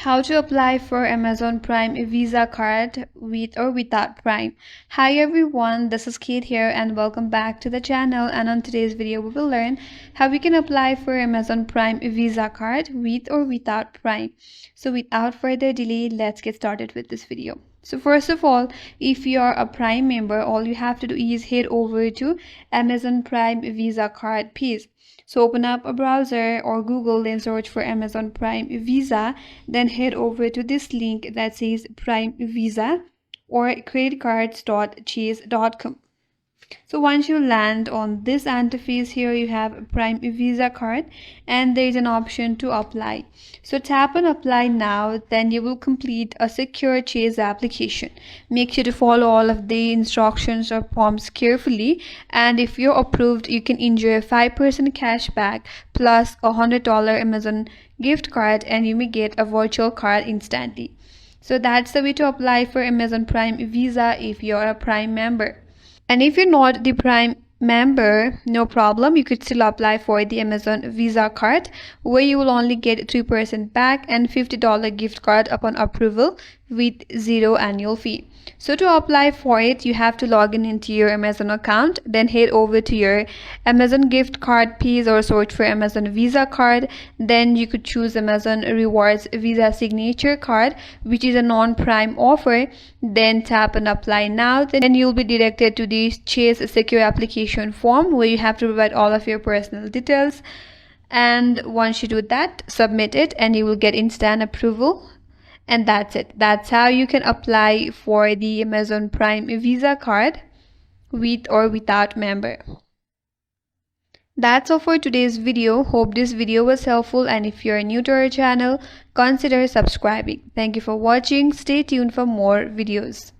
How to apply for Amazon Prime Visa card with or without Prime. Hi everyone, this is Kate here and welcome back to the channel, and on today's video we will learn how we can apply for Amazon Prime Visa card with or without Prime. So without further delay, let's get started with this video. So first of all, if you are a Prime member, all you have to do is head over to Amazon Prime Visa card page. So open up a browser or Google, then search for Amazon Prime Visa, then head over to this link that says Prime Visa or creditcards.chase.com. So once you land on this interface, here you have a Prime Visa card and there is an option to apply. So tap on apply now, then you will complete a secure Chase application. Make sure to follow all of the instructions or prompts carefully, and if you're approved, you can enjoy a 5% cashback plus a $100 Amazon gift card, and you may get a virtual card instantly. So that's the way to apply for Amazon Prime Visa if you're a Prime member. And if you're not the Prime member, no problem, you could still apply for the Amazon Visa card, where you will only get 3% back and $50 gift card upon approval with 0 annual fee. So to apply for it, you have to log in into your Amazon account, then head over to your Amazon gift card page or search for Amazon Visa card. Then you could choose Amazon Rewards Visa Signature card, which is a non-Prime offer. Then tap on apply now. Then you'll be directed to the Chase secure application form, where you have to provide all of your personal details, and once you do that, submit it and you will get instant approval. And that's it. That's how you can apply for the Amazon Prime Visa card with or without member. That's all for today's video. Hope this video was helpful, and if you're new to our channel, consider subscribing. Thank you for watching. Stay tuned for more videos.